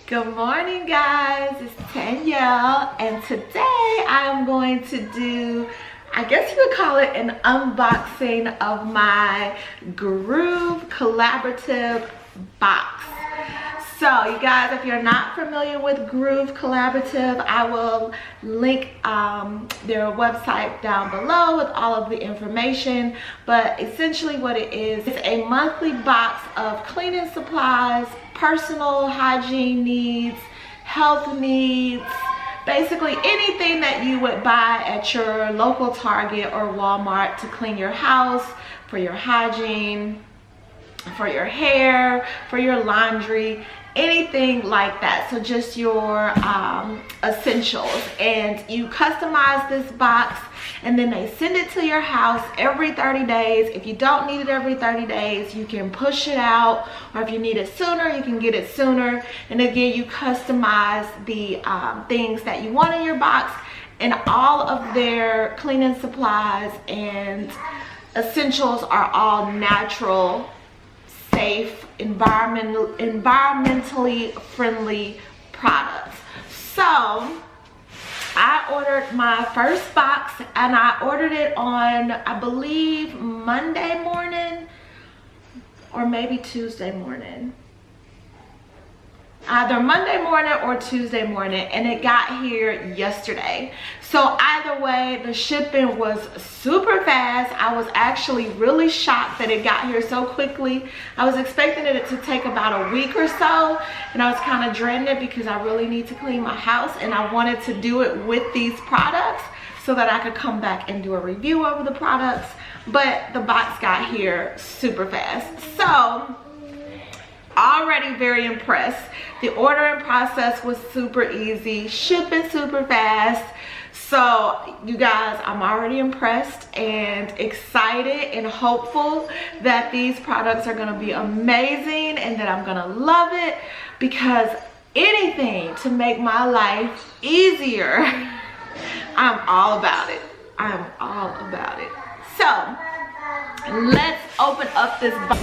Good morning, guys. It's Danielle, and today I'm going to do, I guess you would call it an unboxing of my Groove Collaborative box. So you guys, if you're not familiar with Groove Collaborative, I will link their website down below with all of the information. But essentially what it is, it's a monthly box of cleaning supplies, personal hygiene needs, health needs, basically anything that you would buy at your local Target or Walmart to clean your house, for your hygiene, for your hair, for your laundry, anything like that. So just your essentials, and you customize this box and then they send it to your house every 30 days. If you don't need it every 30 days, you can push it out, or if you need it sooner, you can get it sooner. And again, you customize the things that you want in your box, and all of their cleaning supplies and essentials are all natural, safe, environmentally friendly products. So I ordered my first box, and I ordered it on, I believe, Monday morning or maybe Tuesday morning. Either Monday morning or Tuesday morning, and it got here yesterday. So either way, the shipping was super fast. I was actually really shocked that it got here so quickly. I was expecting it to take about a week or so, and I was kind of dreading it because I really need to clean my house, and I wanted to do it with these products so that I could come back and do a review over the products. But the box got here super fast. So already very impressed. The ordering process was super easy, shipping super fast. So you guys, I'm already impressed and excited and hopeful that these products are going to be amazing and that I'm going to love it, because anything to make my life easier, I'm all about it. I'm all about it. So let's open up this box.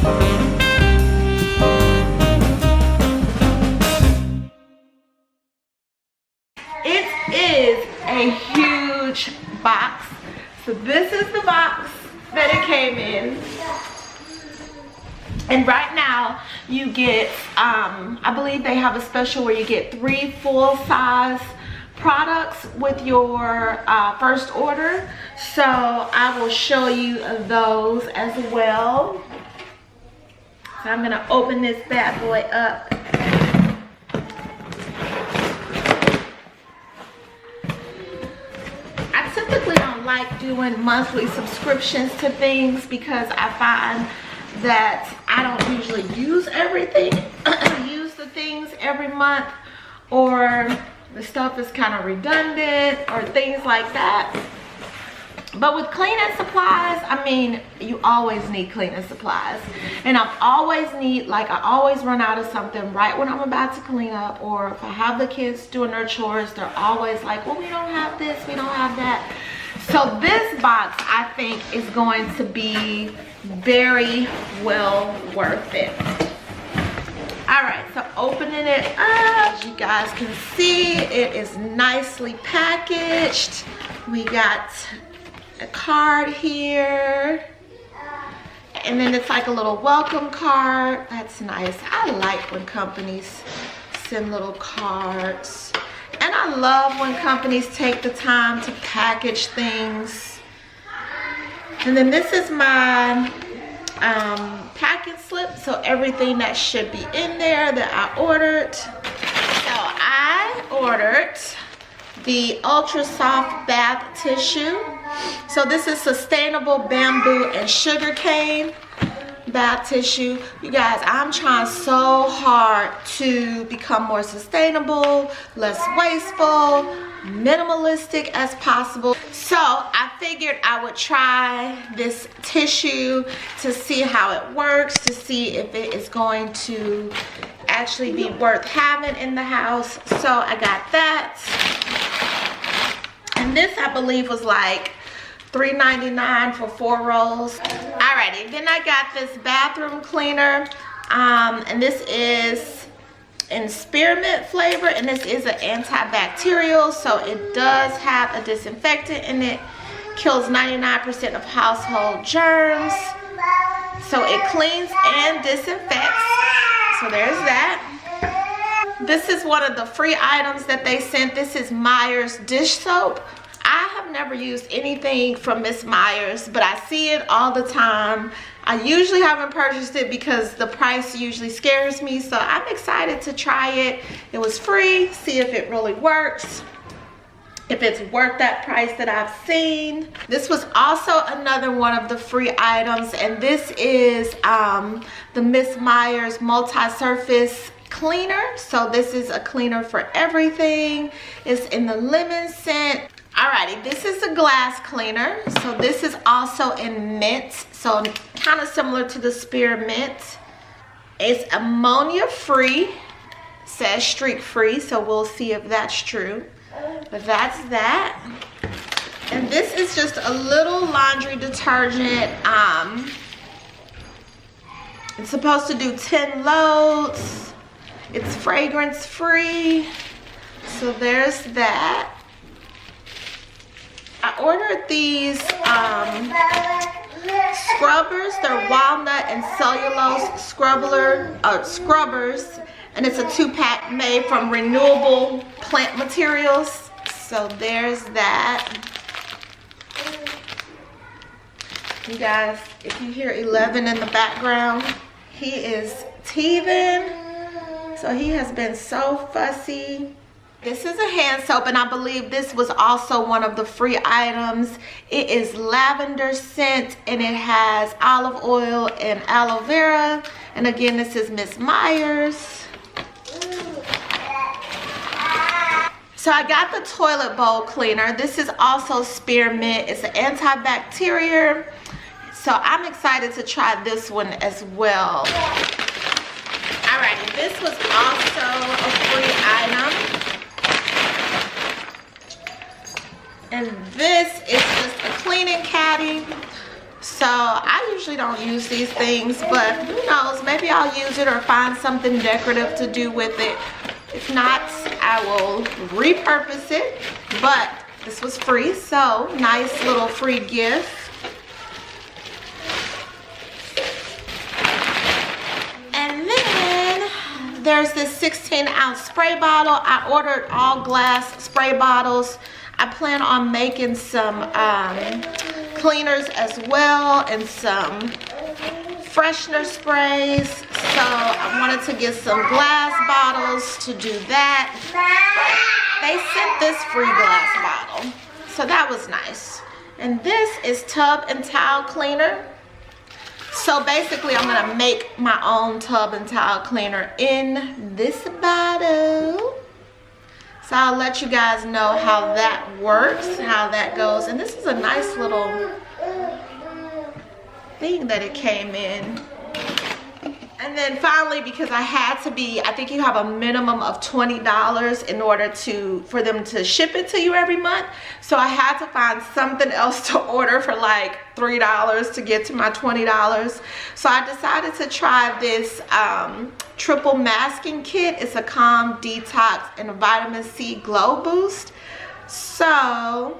It is a huge box. So this is the box that it came in. And right now you get, I believe they have a special where you get 3 full-size products with your first order. So I will show you those as well. So I'm gonna open this bad boy up. Typically don't like doing monthly subscriptions to things because I find that I don't usually use everything, use the things every month, or the stuff is kind of redundant or things like that. But with cleaning supplies, I mean, you always need cleaning supplies. And I always run out of something right when I'm about to clean up, or if I have the kids doing their chores, they're always like, well, we don't have this, we don't have that. So this box, I think, is going to be very well worth it. All right, so opening it up, as you guys can see, it is nicely packaged. We got a card here, and then it's like a little welcome card. That's nice. I like when companies send little cards, and I love when companies take the time to package things. And then this is my packet slip, so everything that should be in there that I ordered. So I ordered the ultra soft bath tissue. So this is sustainable bamboo and sugar cane bath tissue. You guys, I'm trying so hard to become more sustainable, less wasteful, minimalistic as possible. So I figured I would try this tissue to see how it works, to see if it is going to actually be worth having in the house. So I got that. And this, I believe, was like $3.99 for 4 rolls. Alrighty, then I got this bathroom cleaner, and this is in spearmint flavor, and this is an antibacterial, so it does have a disinfectant in it. Kills 99% of household germs, so it cleans and disinfects. So there's that. This is one of the free items that they sent. This is Meyer's dish soap. I have never used anything from Miss Meyer's, but I see it all the time. I usually haven't purchased it because the price usually scares me, so I'm excited to try it. It was free, see if it really works, if it's worth that price that I've seen. This was also another one of the free items, and this is the Miss Meyer's multi-surface cleaner. So this is a cleaner for everything. It's in the lemon scent. Alrighty, this is a glass cleaner. So this is also in mint, so kind of similar to the spearmint. It's ammonia free, says streak free, so we'll see if that's true. But that's that. And this is just a little laundry detergent. It's supposed to do 10 loads. It's fragrance free, so there's that. I ordered these scrubbers. They're walnut and cellulose scrubbers, and it's a 2-pack made from renewable plant materials. So there's that. You guys, if you hear 11 in the background, he is teething. So he has been so fussy. This is a hand soap, and I believe this was also one of the free items. It is lavender scent, and it has olive oil and aloe vera. And again, this is Miss Meyer's. So I got the toilet bowl cleaner. This is also spearmint. It's an antibacterial. So I'm excited to try this one as well. Alrighty, this was also a free item. And this is just a cleaning caddy. So I usually don't use these things, but who knows, maybe I'll use it or find something decorative to do with it. If not, I will repurpose it. But this was free, so nice little free gift. And then there's this 16-ounce spray bottle. I ordered all glass spray bottles. I plan on making some cleaners as well and some freshener sprays. So I wanted to get some glass bottles to do that. They sent this free glass bottle, so that was nice. And this is tub and towel cleaner. So basically I'm gonna make my own tub and towel cleaner in this bottle. So I'll let you guys know how that works, how that goes. And this is a nice little thing that it came in. And then finally, because I had to be, I think you have a minimum of $20 in order for them to ship it to you every month. So I had to find something else to order for like $3 to get to my $20. So I decided to try this triple masking kit. It's a calm, detox, and a vitamin C glow boost. So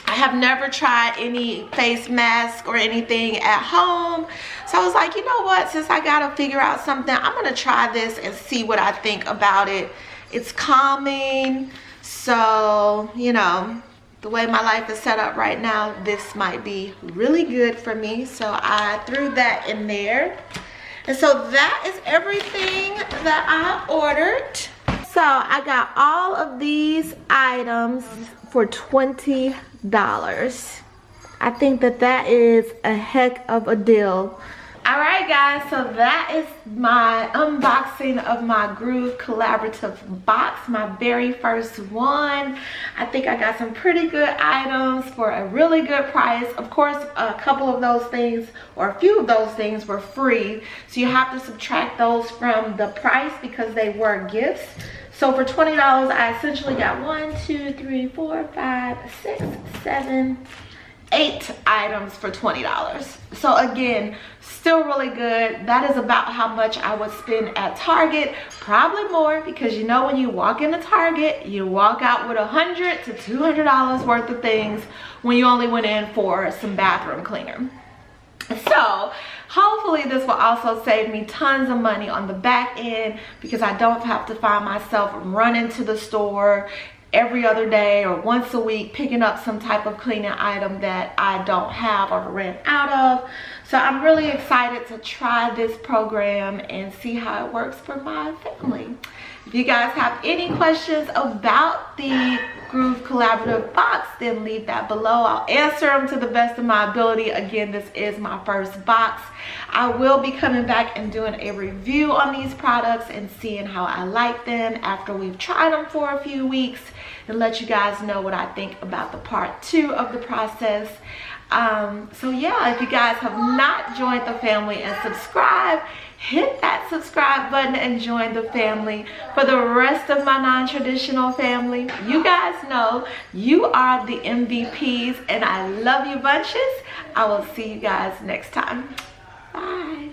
I have never tried any face mask or anything at home. So I was like, you know what, since I gotta figure out something, I'm gonna try this and see what I think about it. It's calming, so you know, the way my life is set up right now, this might be really good for me. So I threw that in there. And so that is everything that I ordered. So I got all of these items for $20. I think that is a heck of a deal. Alright guys, so that is my unboxing of my Groove collaborative box, my very first one. I think I got some pretty good items for a really good price. Of course, a couple of those things, or a few of those things, were free. So you have to subtract those from the price because they were gifts. So for $20, I essentially got 1, 2, 3, 4, 5, 6, 7, 8 items for $20. So again, still really good. That is about how much I would spend at Target, probably more, because you know when you walk into Target, you walk out with $100 to $200 worth of things when you only went in for some bathroom cleaner. So hopefully this will also save me tons of money on the back end, because I don't have to find myself running to the store every other day or once a week picking up some type of cleaning item that I don't have or ran out of. So I'm really excited to try this program and see how it works for my family. If you guys have any questions about the Groove Collaborative box, then leave that below. I'll answer them to the best of my ability. Again, this is my first box. I will be coming back and doing a review on these products and seeing how I like them after we've tried them for a few weeks, and let you guys know what I think about the part 2 of the process. So yeah, if you guys have not joined the family and subscribed, hit that subscribe button and join the family. For the rest of my non-traditional family, you guys know you are the MVPs, and I love you bunches. I will see you guys next time. Bye.